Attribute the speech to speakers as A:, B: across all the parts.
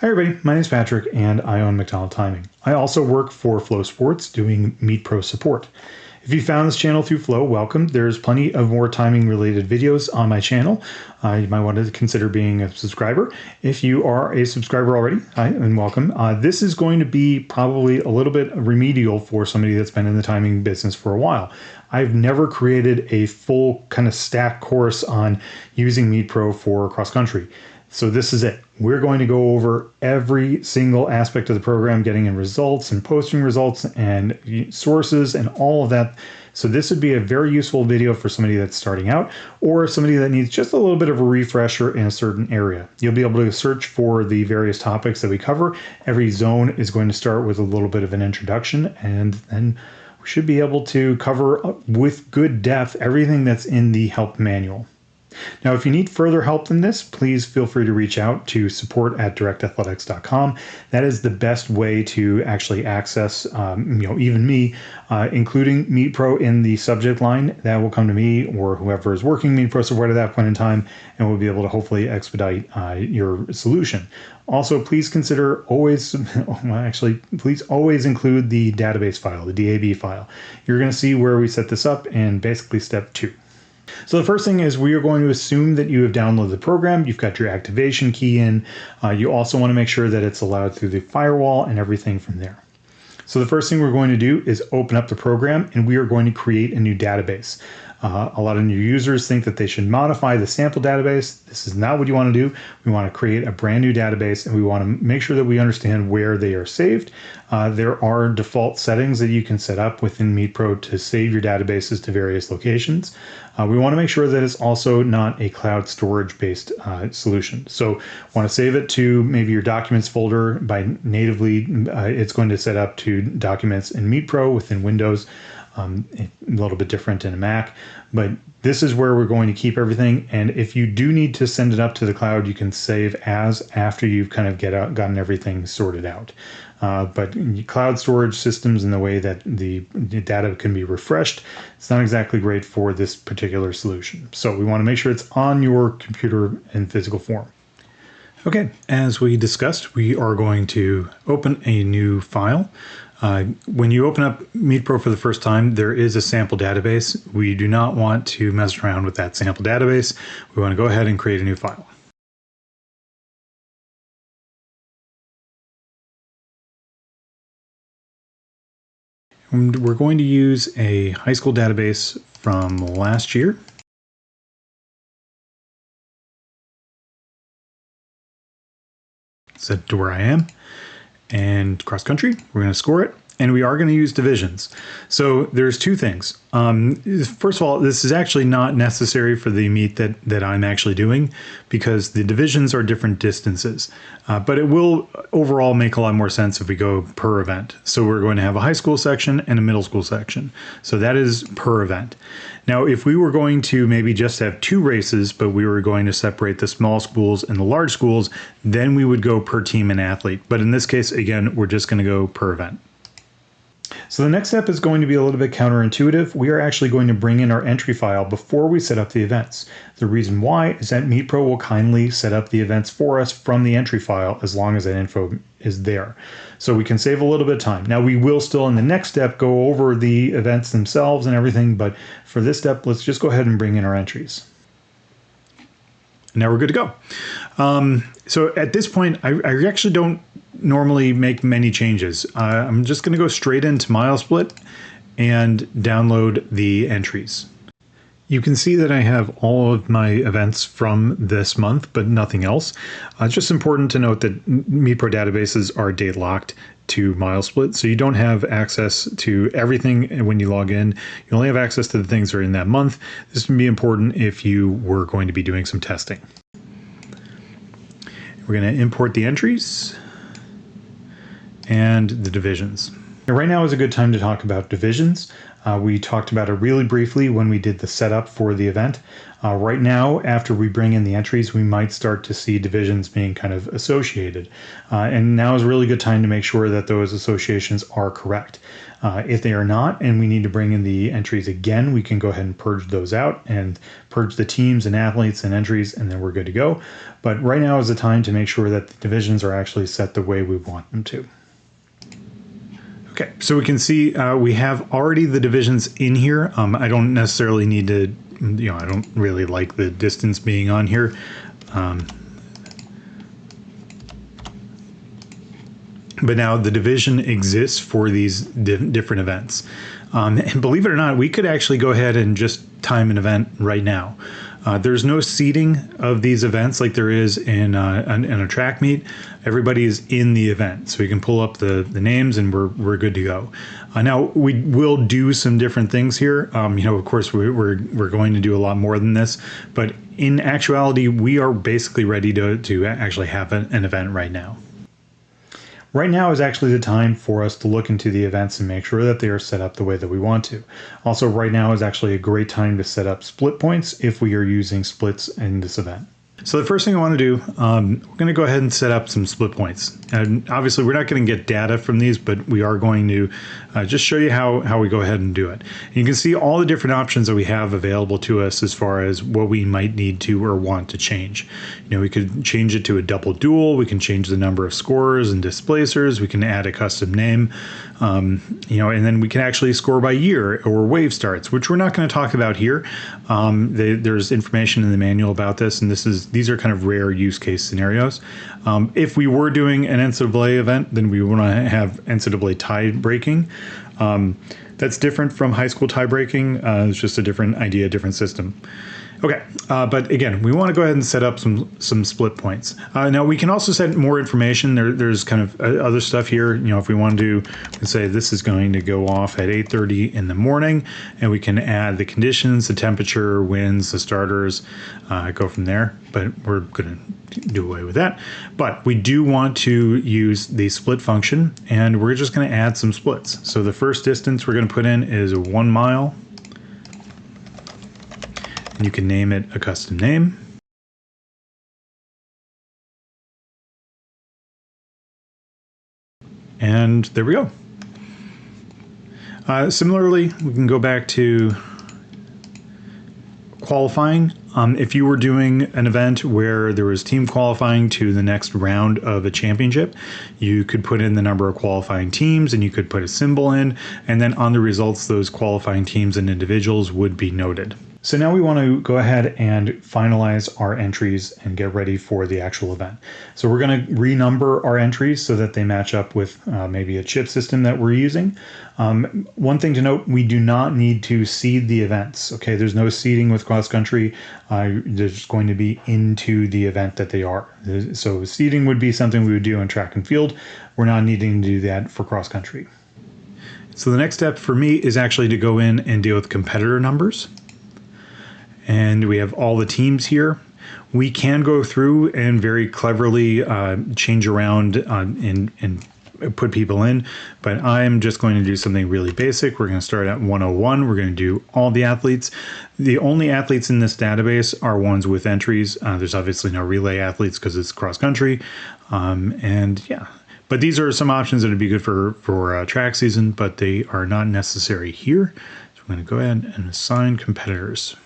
A: Hi everybody, my name is Patrick and I own MacDonald Timing. I also work for FloSports doing MeetPro support. If you found this channel through Flo, welcome. There's plenty of more timing related videos on my channel. You might want to consider being a subscriber. If you are a subscriber already, hi and welcome. This is going to be probably a little bit remedial for somebody that's been in the timing business for a while. I've never created a full kind of stack course on using MeetPro for cross country. So this is it. We're going to go over every single aspect of the program, getting in results and posting results and sources and all of that. So this would be a very useful video for somebody that's starting out or somebody that needs just a little bit of a refresher in a certain area. You'll be able to search for the various topics that we cover. Every zone is going to start with a little bit of an introduction, and then we should be able to cover with good depth everything that's in the help manual. Now, if you need further help than this, please feel free to reach out to support@directathletics.com. That is the best way to actually access, even me, including MeetPro in the subject line. That will come to me or whoever is working MeetPro support at that point in time, and we'll be able to hopefully expedite your solution. Also, please consider please always include the database file, the DAB file. You're going to see where we set this up in basically step 2. So the first thing is we are going to assume that you have downloaded the program. You've got your activation key in. You also want to make sure that it's allowed through the firewall and everything from there. So the first thing we're going to do is open up the program, and we are going to create a new database. A lot of new users think that they should modify the sample database. This is not what you want to do. We want to create a brand new database, and we want to make sure that we understand where they are saved. There are default settings that you can set up within MeetPro to save your databases to various locations. We want to make sure that it's also not a cloud storage based solution. So want to save it to maybe your documents folder. By natively, it's going to set up to documents in MeetPro within Windows. A little bit different in a Mac, but this is where we're going to keep everything. And if you do need to send it up to the cloud, you can save as after you've kind of gotten everything sorted out. But cloud storage systems and the way that the data can be refreshed, it's not exactly great for this particular solution. So we want to make sure it's on your computer in physical form. Okay, as we discussed, we are going to open a new file. When you open up MeetPro for the first time, there is a sample database. We do not want to mess around with that sample database. We want to go ahead and create a new file. And we're going to use a high school database from last year. Set to where I am. And cross country, we're going to score it, and we are going to use divisions. So there's two things. First of all, this is actually not necessary for the meet that I'm actually doing, because the divisions are different distances. But it will overall make a lot more sense if we go per event. So we're going to have a high school section and a middle school section. So that is per event. Now, if we were going to maybe just have 2 races, but we were going to separate the small schools and the large schools, then we would go per team and athlete. But in this case, again, we're just going to go per event. So the next step is going to be a little bit counterintuitive. We are actually going to bring in our entry file before we set up the events. The reason why is that MeetPro will kindly set up the events for us from the entry file as long as that info is there. So we can save a little bit of time. Now we will still in the next step go over the events themselves and everything, but for this step, let's just go ahead and bring in our entries. Now we're good to go. So at this point, I actually don't normally make many changes. I'm just going to go straight into MileSplit and download the entries. You can see that I have all of my events from this month, but nothing else. It's just important to note that MeetPro databases are date locked to MileSplit, so you don't have access to everything when you log in. You only have access to the things that are in that month. This can be important if you were going to be doing some testing. We're going to import the entries and the divisions. Now, right now is a good time to talk about divisions. We talked about it really briefly when we did the setup for the event. Right now, after we bring in the entries, we might start to see divisions being kind of associated. And now is a really good time to make sure that those associations are correct. If they are not, and we need to bring in the entries again, we can go ahead and purge those out and purge the teams and athletes and entries, and then we're good to go. But right now is the time to make sure that the divisions are actually set the way we want them to. Okay, so we can see we have already the divisions in here. I don't necessarily need to, I don't really like the distance being on here. But now the division exists for these different events. And believe it or not, we could actually go ahead and just time an event right now. There's no seeding of these events like there is in a track meet. Everybody is in the event, so we can pull up the names and we're good to go. Now we will do some different things here. Of course we're going to do a lot more than this, but in actuality, we are basically ready to actually have an event right now. Right now is actually the time for us to look into the events and make sure that they are set up the way that we want to. Also, right now is actually a great time to set up split points if we are using splits in this event. So the first thing I want to do, we're going to go ahead and set up some split points. And obviously we're not going to get data from these, but we are going to just show you how we go ahead and do it. And you can see all the different options that we have available to us as far as what we might need to or want to change. We could change it to a double duel. We can change the number of scorers and displacers. We can add a custom name, and then we can actually score by year or wave starts, which we're not going to talk about here. There's information in the manual about this, and these are kind of rare use case scenarios. If we were doing an NCAA event, then we want to have NCAA tie breaking. That's different from high school tie breaking. It's just a different idea, different system. Okay, but again, we want to go ahead and set up some split points. Now we can also set more information. There's kind of other stuff here. If we want to do, say this is going to go off at 8:30 in the morning, and we can add the conditions, the temperature, winds, the starters, go from there. But we're going to do away with that. But we do want to use the split function, and we're just going to add some splits. So the first distance we're going to put in is 1 mile. You can name it a custom name. And there we go. Similarly, we can go back to qualifying. If you were doing an event where there was team qualifying to the next round of a championship, you could put in the number of qualifying teams and you could put a symbol in, and then on the results, those qualifying teams and individuals would be noted. So now we want to go ahead and finalize our entries and get ready for the actual event. So we're going to renumber our entries so that they match up with maybe a chip system that we're using. One thing to note, we do not need to seed the events. Okay, there's no seeding with cross country. They're just going to be into the event that they are. So seeding would be something we would do in track and field. We're not needing to do that for cross country. So the next step for me is actually to go in and deal with competitor numbers. And we have all the teams here. We can go through and very cleverly change around and put people in, but I'm just going to do something really basic. We're going to start at 101. We're going to do all the athletes. The only athletes in this database are ones with entries. There's obviously no relay athletes because it's cross country. And yeah, but these are some options that would be good for track season, but they are not necessary here. So we're going to go ahead and assign competitors.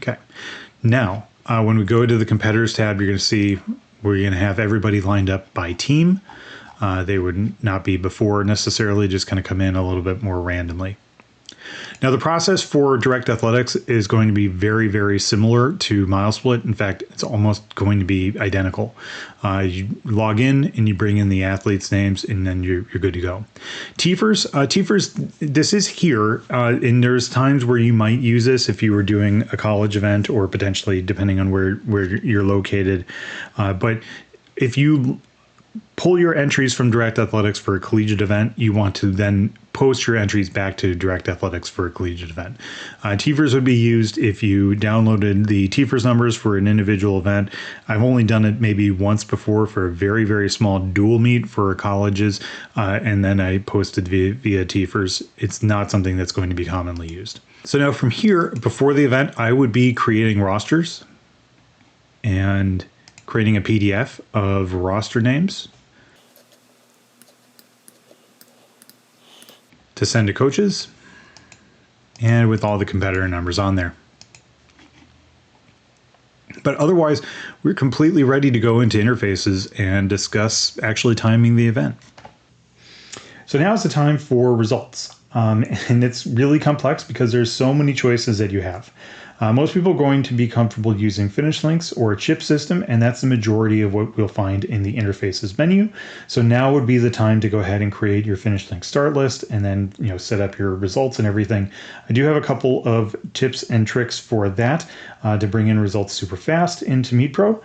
A: Okay, now when we go to the competitors tab, you're going to see we're going to have everybody lined up by team. They would not be before necessarily, just kind of come in a little bit more randomly. Now the process for direct athletics is going to be very, very similar to MileSplit. In fact, it's almost going to be identical. You log in and you bring in the athletes' names, and then you're good to go. TFers, this is here, and there's times where you might use this if you were doing a college event or potentially depending on where you're located. But if you pull your entries from direct athletics for a collegiate event, you want to then post your entries back to Direct Athletics for a collegiate event. TFERs would be used if you downloaded the TFERs numbers for an individual event. I've only done it maybe once before for a very, very small dual meet for colleges, and then I posted via TFERs. It's not something that's going to be commonly used. So now from here, before the event, I would be creating rosters and creating a PDF of roster names to send to coaches, and with all the competitor numbers on there. But otherwise, we're completely ready to go into interfaces and discuss actually timing the event. So now is the time for results. And it's really complex because there's so many choices that you have. Most people are going to be comfortable using finish links or a chip system, and that's the majority of what we'll find in the interfaces menu. So now would be the time to go ahead and create your finish link start list and then set up your results and everything. I do have a couple of tips and tricks for that to bring in results super fast into MeetPro,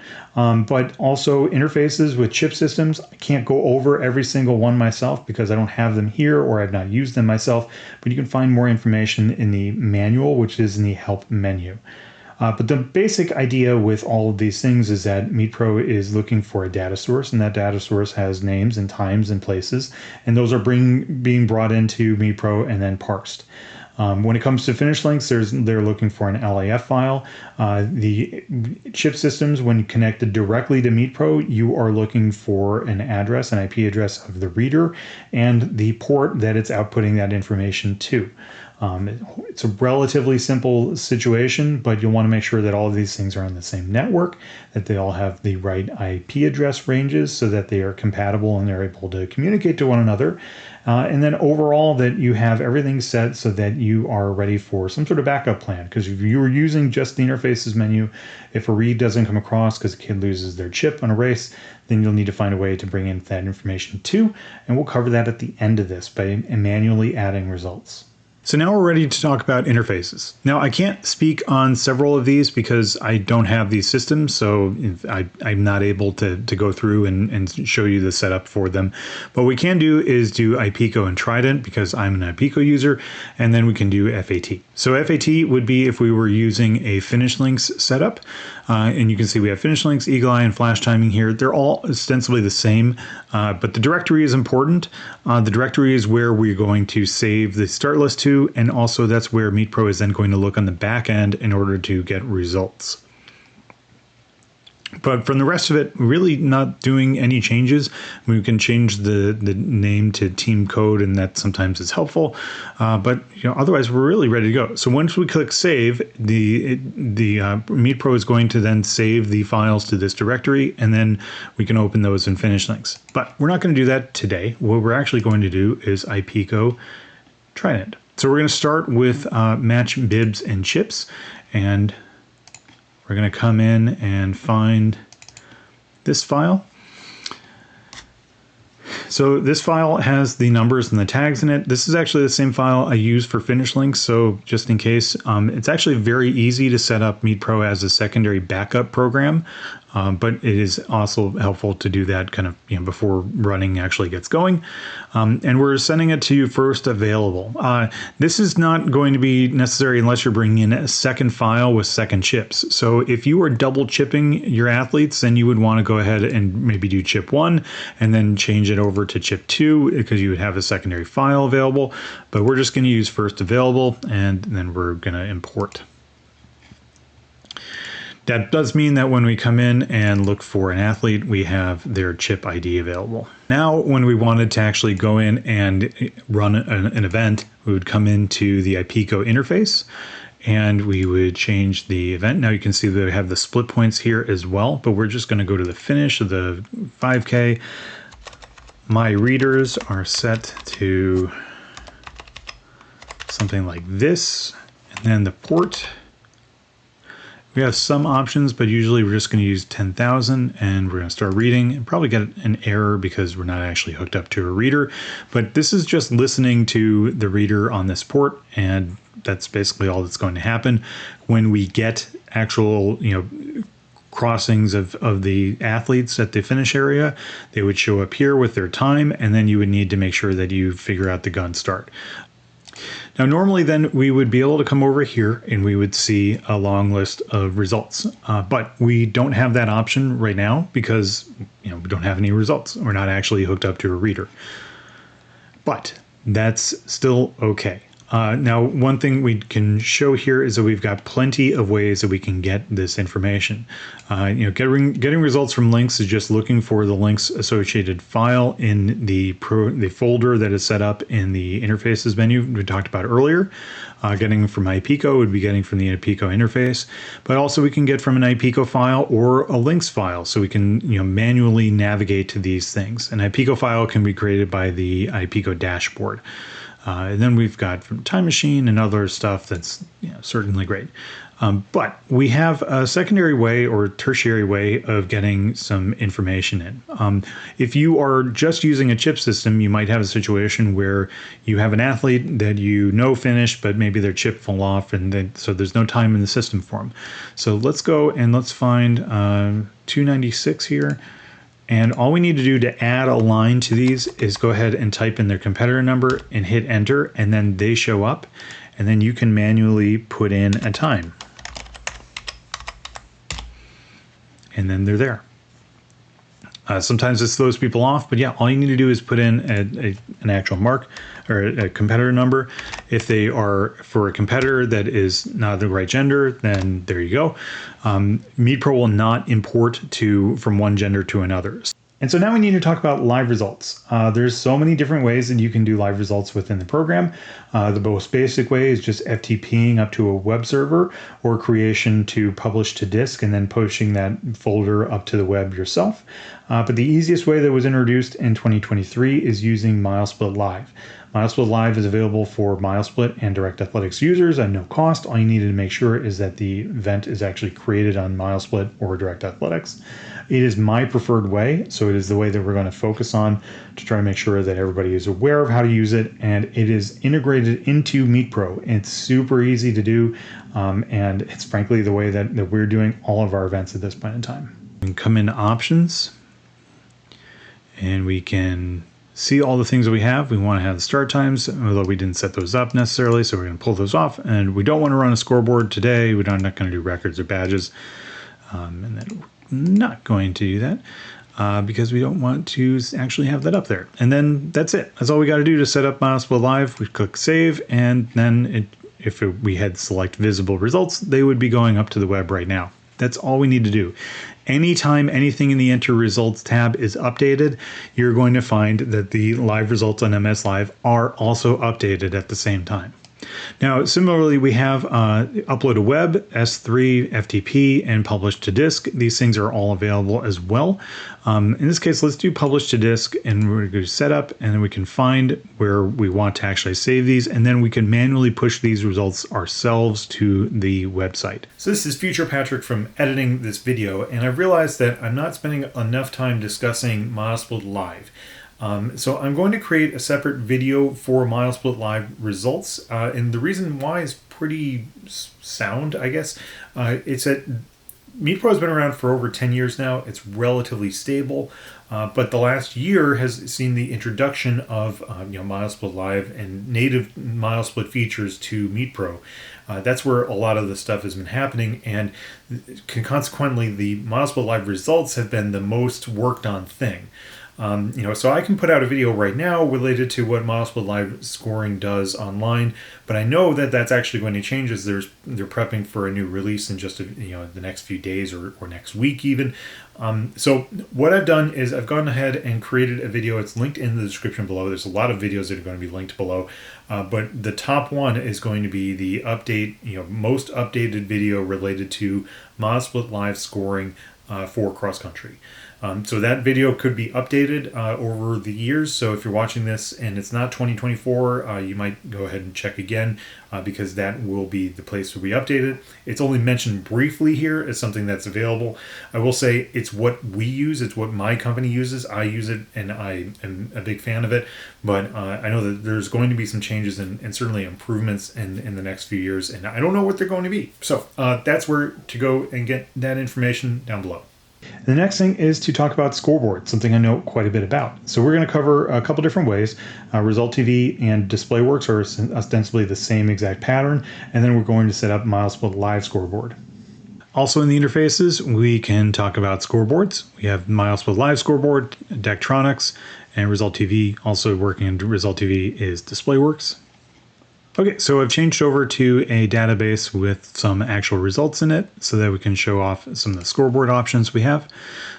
A: but also interfaces with chip systems. I can't go over every single one myself because I don't have them here or I've not used them myself, but you can find more information in the manual, which is in the help menu. But the basic idea with all of these things is that MeetPro is looking for a data source, and that data source has names and times and places, and those are being brought into MeetPro and then parsed. When it comes to finish links, they're looking for an LAF file. The chip systems, when connected directly to MeetPro, you are looking for an address, an IP address of the reader, and the port that it's outputting that information to. It's a relatively simple situation, but you'll want to make sure that all of these things are on the same network, that they all have the right IP address ranges so that they are compatible and they're able to communicate to one another. And then overall that you have everything set so that you are ready for some sort of backup plan. Because if you were using just the interfaces menu, if a read doesn't come across because a kid loses their chip on a race, then you'll need to find a way to bring in that information too. And we'll cover that at the end of this by manually adding results. So now we're ready to talk about interfaces. Now I can't speak on several of these because I don't have these systems, so I'm not able to go through and show you the setup for them. What we can do is do iPico and Trident because I'm an iPico user, and then we can do FAT. So FAT would be if we were using a finish links setup, and you can see we have finish links, eagle eye, and flash timing here. They're all ostensibly the same, but the directory is important. The directory is where we're going to save the start list to, and also that's where MeetPro is then going to look on the back end in order to get results. But from the rest of it, really not doing any changes. We can change the name to team code, and that sometimes is helpful. But otherwise, we're really ready to go. So once we click save, the MeetPro is going to then save the files to this directory, and then we can open those in finish links. But we're not going to do that today. What we're actually going to do is iPico Trident. So we're going to start with match bibs and chips, and we're going to come in and find this file. So this file has the numbers and the tags in it. This is actually the same file I use for finish links, so just in case. It's actually very easy to set up MeetPro as a secondary backup program, but it is also helpful to do that kind of before running actually gets going. And we're sending it to first available. This is not going to be necessary unless you're bringing in a second file with second chips. So if you are double chipping your athletes, then you would want to go ahead and maybe do chip 1 and then change it over to chip 2 because you would have a secondary file available. But we're just going to use first available, and then we're going to import. That does mean that when we come in and look for an athlete, we have their chip ID available. Now, when we wanted to actually go in and run an event, we would come into the iPico interface and we would change the event. Now you can see that we have the split points here as well, but we're just going to go to the finish of the 5K. My readers are set to something like this, and then the port. We have some options, but usually we're just going to use 10,000, and we're going to start reading and probably get an error because we're not actually hooked up to a reader. But this is just listening to the reader on this port, and that's basically all that's going to happen. When we get actual, crossings of the athletes at the finish area. They would show up here with their time, and then you would need to make sure that you figure out the gun start. Now, normally then we would be able to come over here and we would see a long list of results, but we don't have that option right now because we don't have any results. We're not actually hooked up to a reader, but that's still okay. Now, one thing we can show here is that we've got plenty of ways that we can get this information. Getting results from links is just looking for the links associated file in the folder that is set up in the interfaces menu we talked about earlier. Getting from iPico would be getting from the iPico interface, but also we can get from an iPico file or a links file, so we can manually navigate to these things. An iPico file can be created by the iPico dashboard. And then we've got from Time Machine and other stuff that's certainly great. But we have a secondary way or tertiary way of getting some information in. If you are just using a chip system, you might have a situation where you have an athlete that finished, but maybe their chip fell off, and so there's no time in the system for them. So let's go and let's find 296 here. And all we need to do to add a line to these is go ahead and type in their competitor number and hit enter, and then they show up, and then you can manually put in a time. And then they're there. Sometimes it throws people off, but yeah, all you need to do is put in an actual mark or a competitor number. If they are for a competitor that is not the right gender, then there you go. MeetPro will not import from one gender to another. And so now we need to talk about live results. There's so many different ways that you can do live results within the program. The most basic way is just FTPing up to a web server or creation to publish to disk and then pushing that folder up to the web yourself. But the easiest way that was introduced in 2023 is using MileSplit Live. MileSplit Live is available for MileSplit and Direct Athletics users at no cost. All you needed to make sure is that the event is actually created on MileSplit or Direct Athletics. It is my preferred way, so it is the way that we're going to focus on to try to make sure that everybody is aware of how to use it, and it is integrated into MeetPro. It's super easy to do, and it's frankly the way that we're doing all of our events at this point in time. We can come into options, and we can see all the things that we have. We want to have the start times, although we didn't set those up necessarily, so we're going to pull those off. And we don't want to run a scoreboard today. We're not going to do records or badges, and then we're not going to do that because we don't want to actually have that up there. And then that's it. That's all we got to do to set up MileSplit Live. We click save, and then if we had select visible results, they would be going up to the web right now. That's all we need to do. Anytime anything in the Enter Results tab is updated, you're going to find that the live results on MS Live are also updated at the same time. Now, similarly, we have upload to web, S3, FTP, and publish to disk. These things are all available as well. In this case, let's do publish to disk, and we're going to go to setup, and then we can find where we want to actually save these, and then we can manually push these results ourselves to the website. So this is Future Patrick from editing this video, and I've realized that I'm not spending enough time discussing MileSplit Live. So I'm going to create a separate video for MileSplit Live results, and the reason why is pretty sound, I guess. It's that MeetPro has been around for over 10 years now. It's relatively stable, but the last year has seen the introduction of MileSplit Live and native MileSplit features to MeetPro. That's where a lot of the stuff has been happening, and consequently the MileSplit Live results have been the most worked on thing. So I can put out a video right now related to what MileSplit Live scoring does online, but I know that that's actually going to change as they're prepping for a new release in just the next few days or next week even. So what I've done is I've gone ahead and created a video. It's linked in the description below. There's a lot of videos that are going to be linked below, but the top one is going to be the most updated video related to MileSplit Live scoring for cross country. So that video could be updated over the years. So if you're watching this and it's not 2024, you might go ahead and check again because that will be the place where we update it. It's only mentioned briefly here as something that's available. I will say it's what we use. It's what my company uses. I use it and I am a big fan of it. But I know that there's going to be some changes and certainly improvements in the next few years. And I don't know what they're going to be. So that's where to go and get that information down below. The next thing is to talk about Scoreboards, something I know quite a bit about. So we're going to cover a couple different ways. Result TV and DisplayWorks are ostensibly the same exact pattern, and then we're going to set up MileSplit Live Scoreboard. Also in the interfaces, we can talk about Scoreboards. We have MileSplit Live Scoreboard, Daktronics, and Result TV. Also working in Result TV is DisplayWorks. Okay, so I've changed over to a database with some actual results in it so that we can show off some of the scoreboard options we have.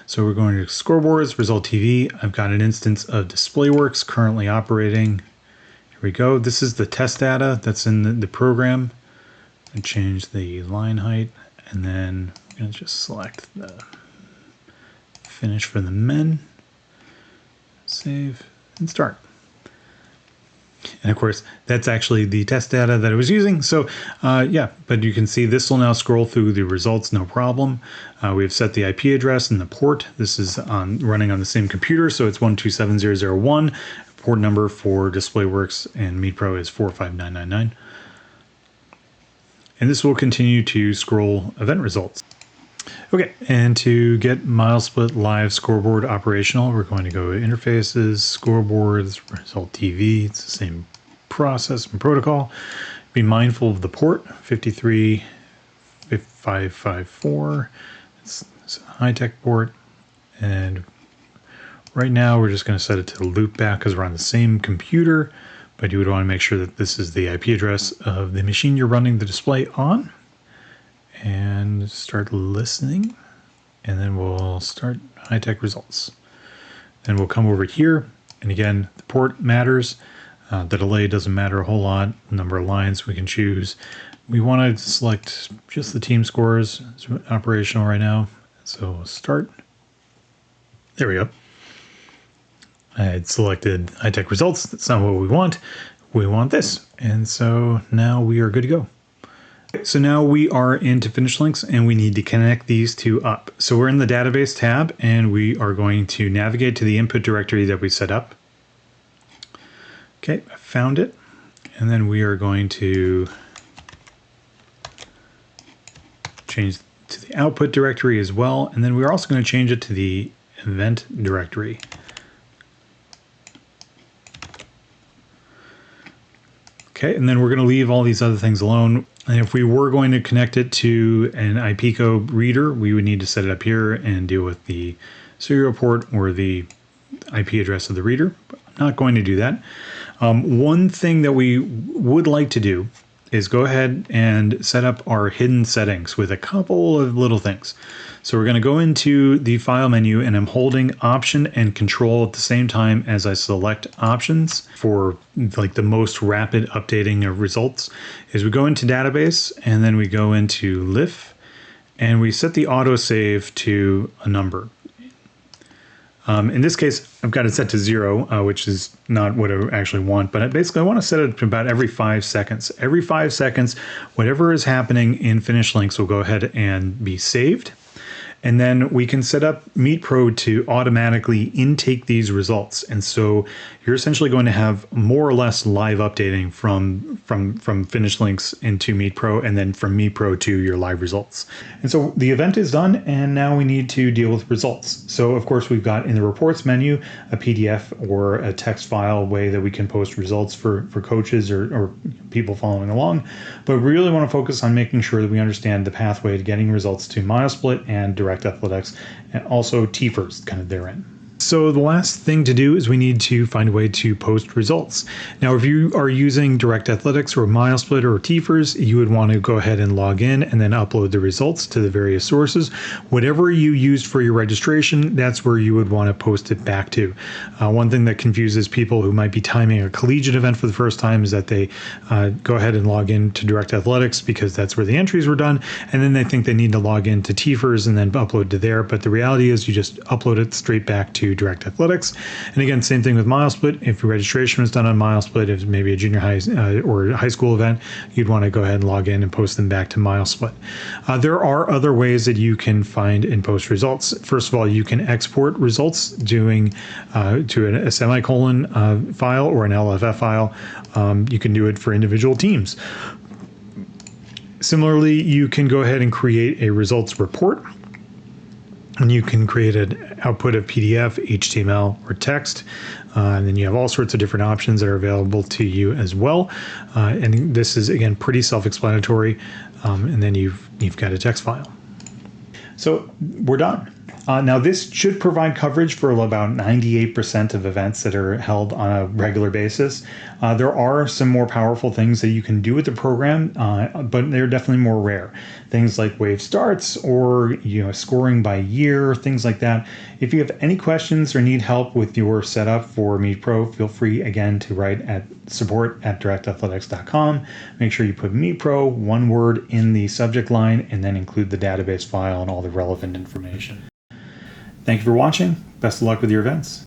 A: So we're going to Scoreboards, Result TV. I've got an instance of DisplayWorks currently operating. Here we go. This is the test data that's in the program. I change the line height, and then I'm going to just select the finish for the men. Save and start. And of course, that's actually the test data that I was using. So yeah, but you can see this will now scroll through the results, no problem. We've set the IP address and the port. This is running on the same computer, so it's 127.0.0.1. Port number for DisplayWorks and MeetPro is 45999. And this will continue to scroll event results. Okay, and to get MileSplit Live Scoreboard operational, we're going to go to Interfaces, Scoreboards, Result TV. It's the same process and protocol. Be mindful of the port, 53554. It's a high-tech port. And right now, we're just going to set it to loop back because we're on the same computer. But you would want to make sure that this is the IP address of the machine you're running the display on. And start listening, and then we'll start high-tech results. Then we'll come over here, and again, the port matters. The delay doesn't matter a whole lot. The number of lines we can choose. We want to select just the team scores. It's operational right now, so we'll start. There we go. I had selected high-tech results. That's not what we want. We want this, and so now we are good to go. So now we are into finish links and we need to connect these two up. So we're in the database tab and we are going to navigate to the input directory that we set up. Okay, I found it. And then we are going to change to the output directory as well. And then we're also going to change it to the event directory. Okay, and then we're going to leave all these other things alone. And if we were going to connect it to an IPCO reader, we would need to set it up here and deal with the serial port or the IP address of the reader. But I'm not going to do that. One thing that we would like to do is go ahead and set up our hidden settings with a couple of little things. So we're going to go into the file menu and I'm holding Option and Control at the same time as I select options for like the most rapid updating of results. Is we go into database and then we go into LIF and we set the autosave to a number. In this case, I've got it set to 0, which is not what I actually want, but basically I want to set it to about every 5 seconds. Every 5 seconds, whatever is happening in finish links will go ahead and be saved. And then we can set up MeetPro to automatically intake these results. And so you're essentially going to have more or less live updating from finish links into MeetPro and then from MeetPro to your live results. And so the event is done and now we need to deal with results. So of course we've got in the reports menu a PDF or a text file way that we can post results for coaches or people following along. But we really want to focus on making sure that we understand the pathway to getting results to MileSplit and Direct Athletics, and also TFers kind of therein. So the last thing to do is we need to find a way to post results. Now, if you are using Direct Athletics or MileSplit or TFers, you would want to go ahead and log in and then upload the results to the various sources. Whatever you used for your registration, that's where you would want to post it back to. One thing that confuses people who might be timing a collegiate event for the first time is that they go ahead and log in to Direct Athletics because that's where the entries were done, and then they think they need to log into TFers and then upload to there. But the reality is you just upload it straight back to Direct Athletics. And again, same thing with MileSplit. If your registration was done on MileSplit, if maybe a junior high or high school event, you'd want to go ahead and log in and post them back to MileSplit. There are other ways that you can find and post results. First of all, you can export results doing to a semicolon file or an LFF file. You can do it for individual teams. Similarly, you can go ahead and create a results report. And you can create an output of PDF, HTML, or text. And then you have all sorts of different options that are available to you as well. And this is, again, pretty self-explanatory. And then you've got a text file. So we're done. Now, this should provide coverage for about 98% of events that are held on a regular basis. There are some more powerful things that you can do with the program, but they're definitely more rare. Things like wave starts or scoring by year, things like that. If you have any questions or need help with your setup for MeetPro, feel free again to write at support@directathletics.com. Make sure you put MeetPro, one word, in the subject line, and then include the database file and all the relevant information. Thank you for watching. Best of luck with your events.